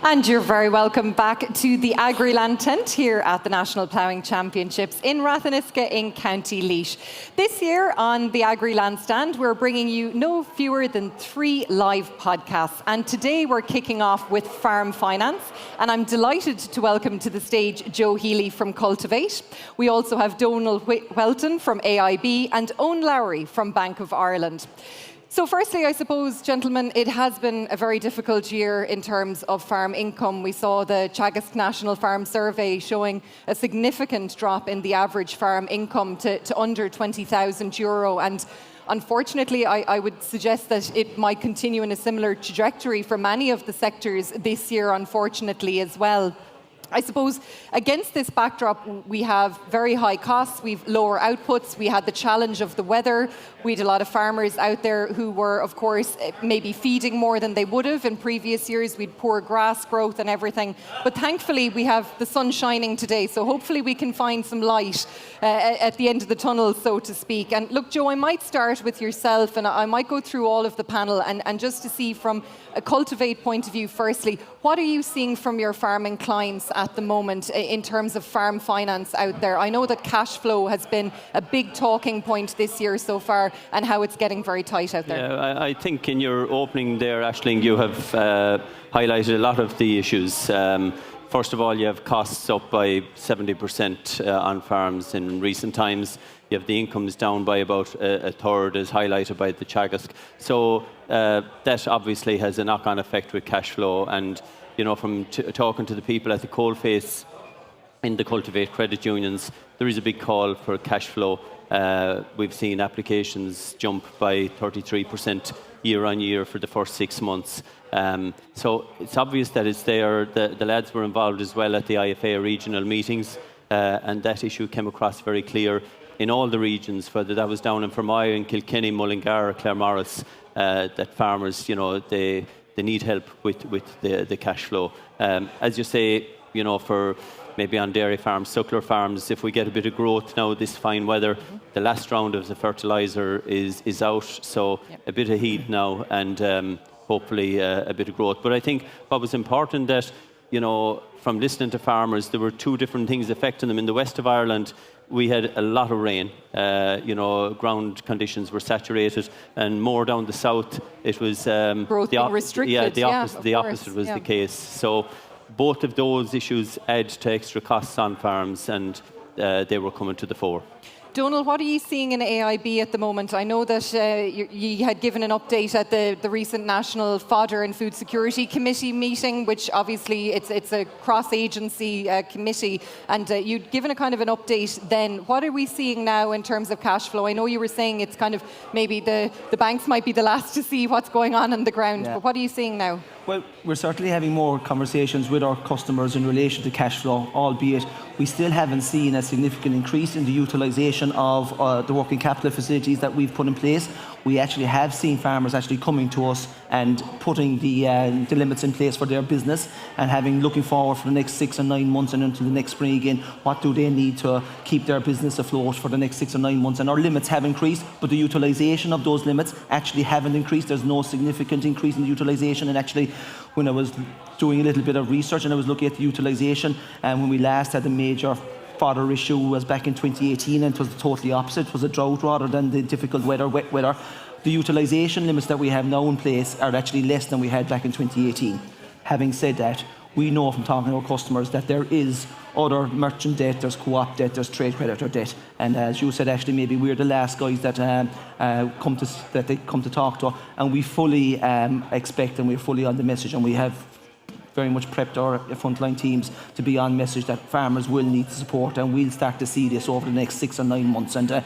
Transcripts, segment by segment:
And you're very welcome back to the Agriland tent here at the National Ploughing Championships in Ratheniska in County Laois. This year on the Agriland stand, we're bringing you no fewer than 3 live podcasts. And today we're kicking off with Farm Finance. And I'm delighted to welcome to the stage Joe Healy from Cultivate. We also have Donal Welton from AIB and Owen Lowry from Bank of Ireland. So firstly, I suppose, gentlemen, it has been a very difficult year in terms of farm income. We saw the Teagasc National Farm Survey showing a significant drop in the average farm income to under €20,000. And unfortunately, I would suggest that it might continue in a similar trajectory for many of the sectors this year, unfortunately, as well. I suppose against this backdrop, we have very high costs, we've lower outputs, we had the challenge of the weather, we had a lot of farmers out there who were, of course, maybe feeding more than they would have in previous years. We had poor grass growth and everything. But thankfully, we have the sun shining today, so hopefully we can find some light at the end of the tunnel, so to speak. And look, Joe, I might start with yourself, and I might go through all of the panel, and just to see from a Cultivate point of view, firstly, what are you seeing from your farming clients at the moment in terms of farm finance out there? I know that cash flow has been a big talking point this year so far, and how it's getting very tight out there. Yeah, I think in your opening there, Aisling, you have highlighted a lot of the issues. First of all, you have costs up by 70% on farms in recent times. You have the incomes down by about a third, as highlighted by the Teagasc. So that obviously has a knock-on effect with cash flow. And you know, from talking to the people at the coalface in the Cultivate credit unions, there is a big call for cash flow. We've seen applications jump by 33% year on year for the first 6 months. So it's obvious that it's there. The lads were involved as well at the IFA regional meetings, and that issue came across very clear in all the regions, whether that was down in Fermoy, in Kilkenny, Mullingar, or Claremorris, that farmers, you know, they need help with the cash flow. As you say, you know, for maybe on dairy farms, suckler farms, if we get a bit of growth now, this fine weather, the last round of the fertiliser is out, so a bit of heat now, and hopefully a bit of growth. But I think what was important that, you know, from listening to farmers, there were 2 different things affecting them. In the west of Ireland, we had a lot of rain. You know, ground conditions were saturated, and more down the south, it was growth being restricted. Yeah, the opposite was the case. So both of those issues add to extra costs on farms, and they were coming to the fore. Donal, what are you seeing in AIB at the moment? I know that you had given an update at the recent National Fodder and Food Security Committee meeting, which obviously it's a cross-agency committee, and you'd given a kind of an update then. What are we seeing now in terms of cash flow? I know you were saying it's kind of maybe the banks might be the last to see what's going on the ground, but what are you seeing now? Well, we're certainly having more conversations with our customers in relation to cash flow, albeit we still haven't seen a significant increase in the utilisation of the working capital facilities that we've put in place. We actually have seen farmers actually coming to us and putting the limits in place for their business, and looking forward for the next 6 or 9 months and into the next spring again, what do they need to keep their business afloat for the next 6 or 9 months. And our limits have increased, but the utilisation of those limits actually haven't increased. There's no significant increase in the utilisation. And actually, when I was doing a little bit of research and I was looking at the utilisation, and when we last had a major fodder issue was back in 2018, and it was totally opposite. It was a drought rather than the difficult weather, wet weather. The utilisation limits that we have now in place are actually less than we had back in 2018. Having said that, we know from talking to our customers that there is other merchant debt, there's co-op debt, there's trade creditor debt, and as you said, actually, maybe we're the last guys that they come to talk to, and we fully expect, and we're fully on the message, and we have very much prepped our frontline teams to be on message that farmers will need support, and we'll start to see this over the next 6 or 9 months. And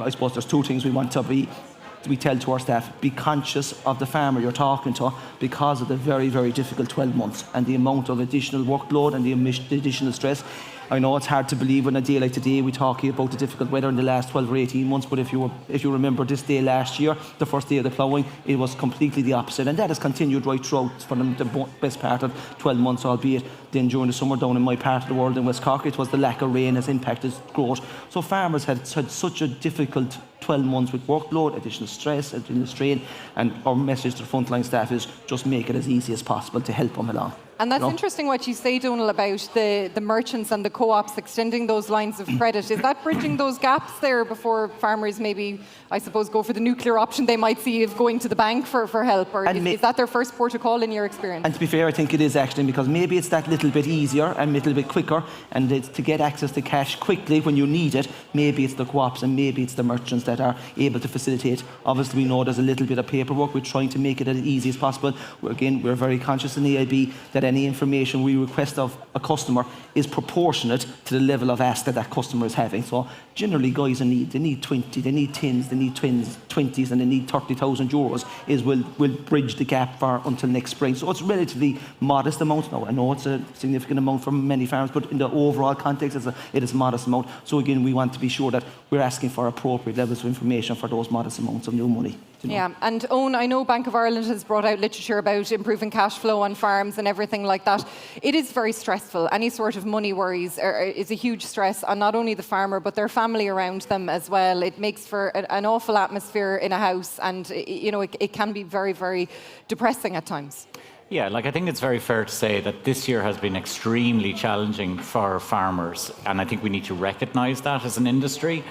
I suppose there's 2 things we tell to our staff: be conscious of the farmer you're talking to, because of the very, very difficult 12 months and the amount of additional workload and the additional stress. I know it's hard to believe on a day like today we talk about the difficult weather in the last 12 or 18 months, but if you remember this day last year, the first day of the ploughing, it was completely the opposite, and that has continued right throughout for the best part of 12 months, albeit then during the summer down in my part of the world in West Cork, it was the lack of rain has impacted growth. So farmers had such a difficult 12 months with workload, additional stress, additional strain, and our message to the frontline staff is just make it as easy as possible to help them along. And that's interesting what you say, Donal, about the merchants and the co-ops extending those lines of credit. Is that bridging those gaps there before farmers maybe, I suppose, go for the nuclear option they might see of going to the bank for help? Or is that their first port of call in your experience? And to be fair, I think it is actually, because maybe it's that little bit easier and a little bit quicker, and it's to get access to cash quickly when you need it. Maybe it's the co-ops and maybe it's the merchants that are able to facilitate. Obviously, we know there's a little bit of paperwork. We're trying to make it as easy as possible. Again, we're very conscious in AIB that any information we request of a customer is proportionate to the level of ask that that customer is having. So generally, guys in need, they need 20, they need 10s, they need 20s, and they need 30,000 euros is will bridge the gap for until next spring. So it's relatively modest amount. Now, I know it's a significant amount for many farmers, but in the overall context, it is a modest amount. So again, we want to be sure that we're asking for appropriate levels of information for those modest amounts of new money. Yeah, and Owen, I know Bank of Ireland has brought out literature about improving cash flow on farms and everything like that. It is very stressful. Any sort of money worries is a huge stress on not only the farmer, but their family around them as well. It makes for an awful atmosphere in a house, and it can be very, very depressing at times. Yeah, I think it's very fair to say that this year has been extremely challenging for farmers, and I think we need to recognise that as an industry.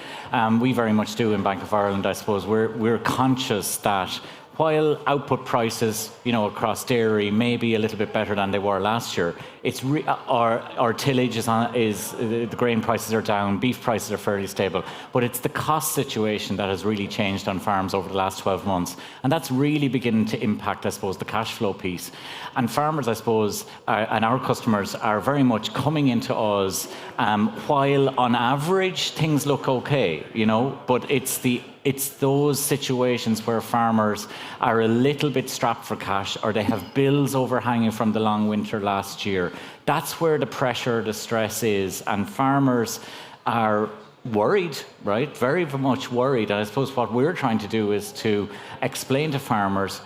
We very much do in Bank of Ireland, I suppose. We're conscious that while output prices, across dairy may be a little bit better than they were last year, it's our tillage is the grain prices are down, beef prices are fairly stable, but it's the cost situation that has really changed on farms over the last 12 months, and that's really beginning to impact, I suppose, the cash flow piece. And farmers, I suppose, and our customers are very much coming into us while on average things look okay, but it's those situations where farmers are a little bit strapped for cash, or they have bills overhanging from the long winter last year. That's where the pressure, the stress is, and farmers are worried, right? Very much worried. And I suppose what we're trying to do is to explain to farmers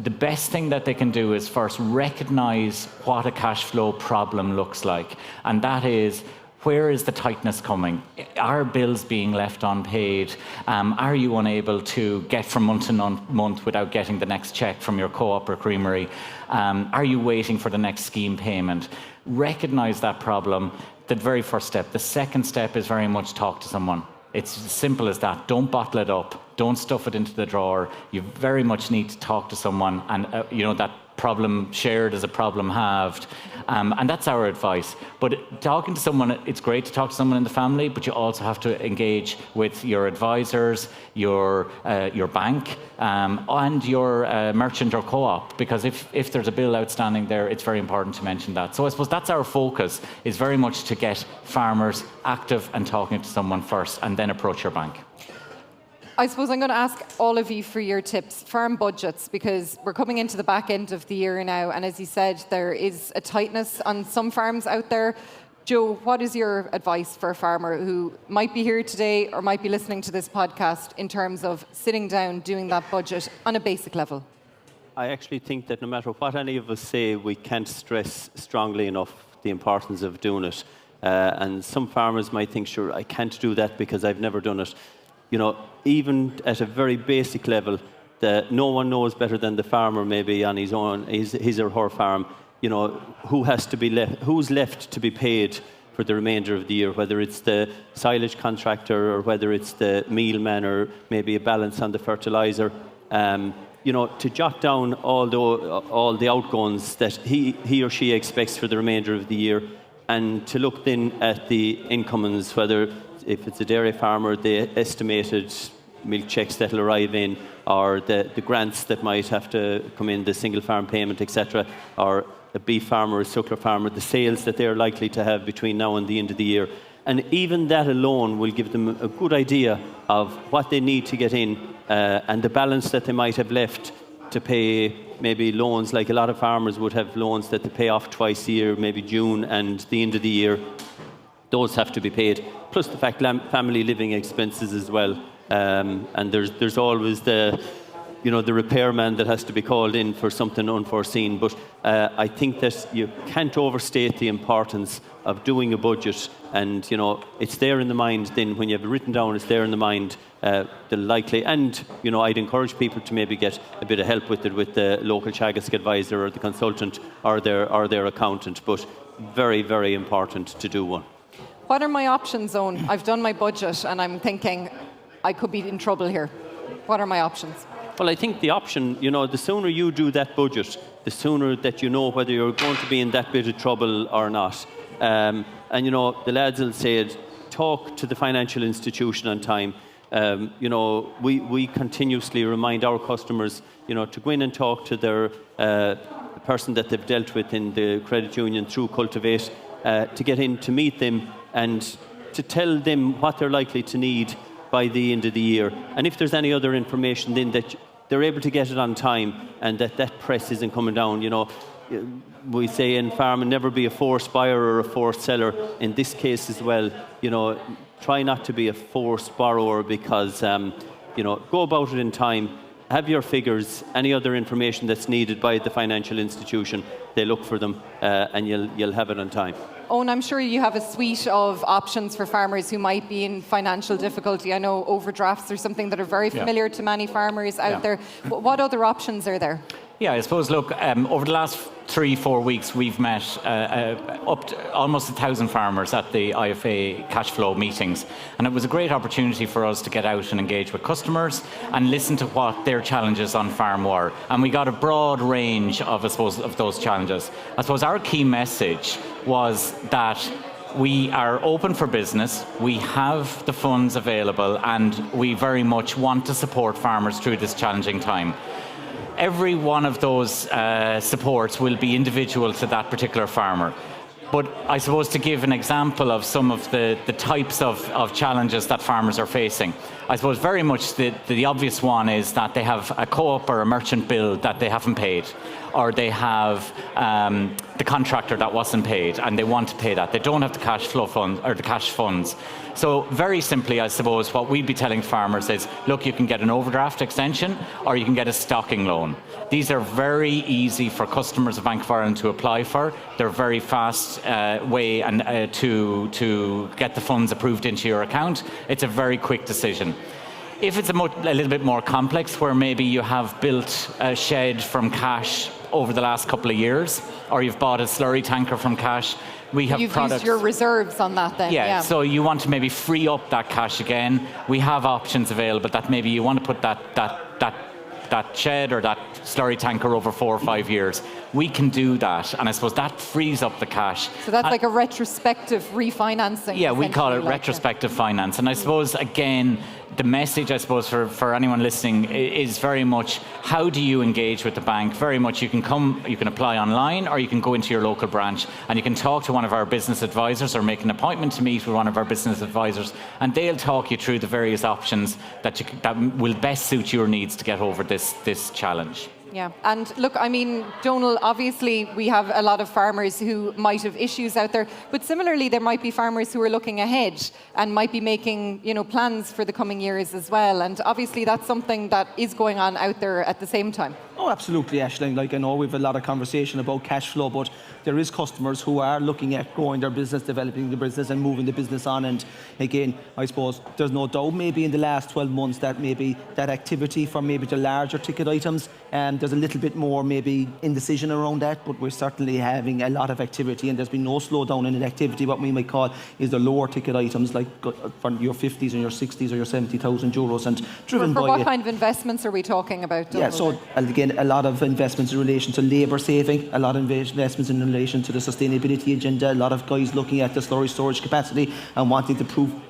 the best thing that they can do is first recognise what a cash flow problem looks like, and that is, where is the tightness coming? Are bills being left unpaid? Are you unable to get from month to month without getting the next cheque from your co-op or creamery? Are you waiting for the next scheme payment? Recognise that problem, the very first step. The second step is very much talk to someone. It's as simple as that. Don't bottle it up. Don't stuff it into the drawer. You very much need to talk to someone, and that problem shared is a problem halved. And that's our advice. But talking to someone, it's great to talk to someone in the family, but you also have to engage with your advisors, your bank, and your merchant or co-op, because if there's a bill outstanding there, it's very important to mention that. So I suppose that's our focus, is very much to get farmers active and talking to someone first, and then approach your bank. I suppose I'm going to ask all of you for your tips. Farm budgets, because we're coming into the back end of the year now, and as you said, there is a tightness on some farms out there. Joe, what is your advice for a farmer who might be here today or might be listening to this podcast in terms of sitting down, doing that budget on a basic level? I actually think that no matter what any of us say, we can't stress strongly enough the importance of doing it. And some farmers might think, sure, I can't do that because I've never done it. Even at a very basic level, no one knows better than the farmer, maybe on his own, his or her farm, who's left to be paid for the remainder of the year, whether it's the silage contractor or whether it's the mealman or maybe a balance on the fertilizer. To jot down all the outgoings that he or she expects for the remainder of the year, and to look then at the incomings, whether if it's a dairy farmer, the estimated milk checks that will arrive in, or the grants that might have to come in, the single farm payment, etc., or a beef farmer or a suckler farmer, the sales that they're likely to have between now and the end of the year. And even that alone will give them a good idea of what they need to get in, and the balance that they might have left to pay maybe loans. Like a lot of farmers would have loans that they pay off twice a year, maybe June and the end of the year. Those have to be paid, plus the fact family living expenses as well. And there's always the the repairman that has to be called in for something unforeseen. But I think that you can't overstate the importance of doing a budget, and it's there in the mind. Then when you have it written down, it's there in the mind. The likely, and I'd encourage people to maybe get a bit of help with it, with the local Teagasc advisor or the consultant or their accountant. But very, very important to do one. What are my options, Owen? I've done my budget and I'm thinking I could be in trouble here. What are my options? Well, I think the option, the sooner you do that budget, the sooner that you know whether you're going to be in that bit of trouble or not. And the lads will say, talk to the financial institution on time. We continuously remind our customers, to go in and talk to their the person that they've dealt with in the credit union through Cultivate, to get in to meet them and to tell them what they're likely to need by the end of the year. And if there's any other information, then that they're able to get it on time, and that press isn't coming down. We say in farming, never be a forced buyer or a forced seller. In this case as well, try not to be a forced borrower, because, go about it in time. Have your figures, any other information that's needed by the financial institution, they look for them, and you'll have it on time. Owen, I'm sure you have a suite of options for farmers who might be in financial difficulty. I know overdrafts are something that are very familiar to many farmers out there. But what other options are there? Yeah, I suppose, look, over the last 3-4 weeks, we've met up to almost 1,000 farmers at the IFA cash flow meetings. And it was a great opportunity for us to get out and engage with customers and listen to what their challenges on farm were. And we got a broad range of those challenges. I suppose our key message was that we are open for business, we have the funds available, and we very much want to support farmers through this challenging time. Every one of those supports will be individual to that particular farmer. But I suppose to give an example of some of the types of challenges that farmers are facing, I suppose very much the obvious one is that they have a co-op or a merchant bill that they haven't paid, or they have the contractor that wasn't paid and they want to pay that. They don't have the cash flow fund or the cash funds. So very simply, I suppose, what we'd be telling farmers is, look, you can get an overdraft extension or you can get a stocking loan. These are very easy for customers of Bank of Ireland to apply for. They're a very fast way to get the funds approved into your account. It's a very quick decision. If it's a little bit more complex, where maybe you have built a shed from cash over the last couple of years, or you've bought a slurry tanker from cash, we have products. You've used your reserves on that then. Yeah, so you want to maybe free up that cash again. We have options available that maybe you want to put that shed or that slurry tanker over 4 or 5 years. We can do that, and I suppose that frees up the cash. So that's like a retrospective refinancing. Yeah, we call it retrospective finance. And I suppose, again, the message, I suppose, for anyone listening is very much, how do you engage with the bank? Very much you can apply online, or you can go into your local branch and you can talk to one of our business advisors or make an appointment to meet with one of our business advisors, and they'll talk you through the various options that will best suit your needs to get over this challenge. Yeah, and look, I mean, Donal, obviously we have a lot of farmers who might have issues out there, but similarly there might be farmers who are looking ahead and might be making, plans for the coming years as well. And obviously that's something that is going on out there at the same time. Oh, absolutely, Aisling. I know we've a lot of conversation about cash flow, but there is customers who are looking at growing their business, developing the business and moving the business on. And again, I suppose there's no doubt maybe in the last 12 months that maybe that activity for maybe the larger ticket items, there's a little bit more maybe indecision around that, but we're certainly having a lot of activity, and there's been no slowdown in the activity. What we might call is the lower ticket items, like for your 50s and your 60s or your 70,000 euros, and driven by what kind of investments are we talking about? Yeah, so again, a lot of investments in relation to labour saving, a lot of investments in relation to the sustainability agenda, a lot of guys looking at the slurry storage capacity and wanting to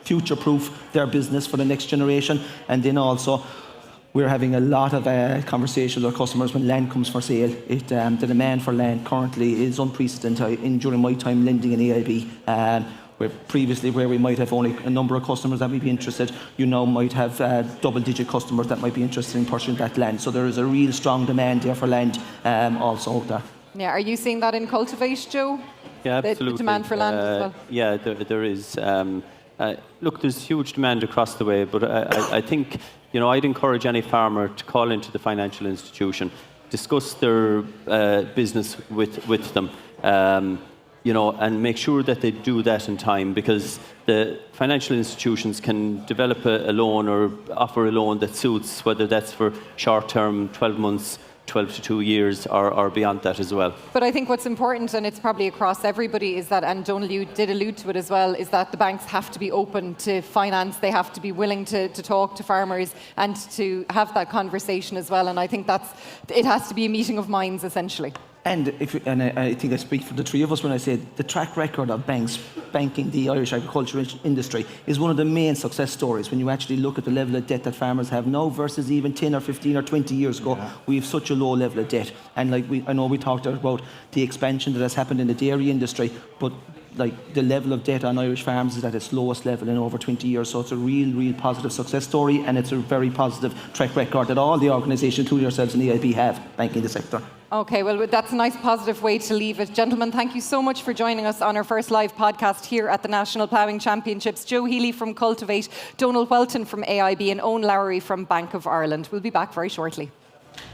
future-proof their business for the next generation. And then also, we're having a lot of conversations with our customers when land comes for sale. The demand for land currently is unprecedented during my time lending in AIB. Where previously, where we might have only a number of customers that would be interested, you now might have double-digit customers that might be interested in purchasing that land. So there is a real strong demand there for land also out there. Yeah, are you seeing that in Cultivate, Joe? Yeah, absolutely. The demand for land as well? Yeah, there is. Look, there's huge demand across the way, but I think, I'd encourage any farmer to call into the financial institution, discuss their business with them, and make sure that they do that in time, because the financial institutions can develop a loan or offer a loan that suits, whether that's for short term, 12 months, 12 to 2 years, or beyond that as well. But I think what's important, and it's probably across everybody, is that, and Donal, you did allude to it as well, is that the banks have to be open to finance. They have to be willing to talk to farmers and to have that conversation as well. And I think it has to be a meeting of minds, essentially. And I think I speak for the three of us when I say the track record of banks banking the Irish agriculture industry is one of the main success stories. When you actually look at the level of debt that farmers have now versus even 10 or 15 or 20 years ago, we have such a low level of debt. And I know we talked about the expansion that has happened in the dairy industry, but the level of debt on Irish farms is at its lowest level in over 20 years. So it's a real positive success story, and it's a very positive track record that all the organisations, including yourselves and EIB, have banking the sector. Okay, well, that's a nice positive way to leave it. Gentlemen, thank you so much for joining us on our first live podcast here at the National Ploughing Championships. Joe Healy from Cultivate, Donal Welton from AIB, and Owen Lowry from Bank of Ireland. We'll be back very shortly.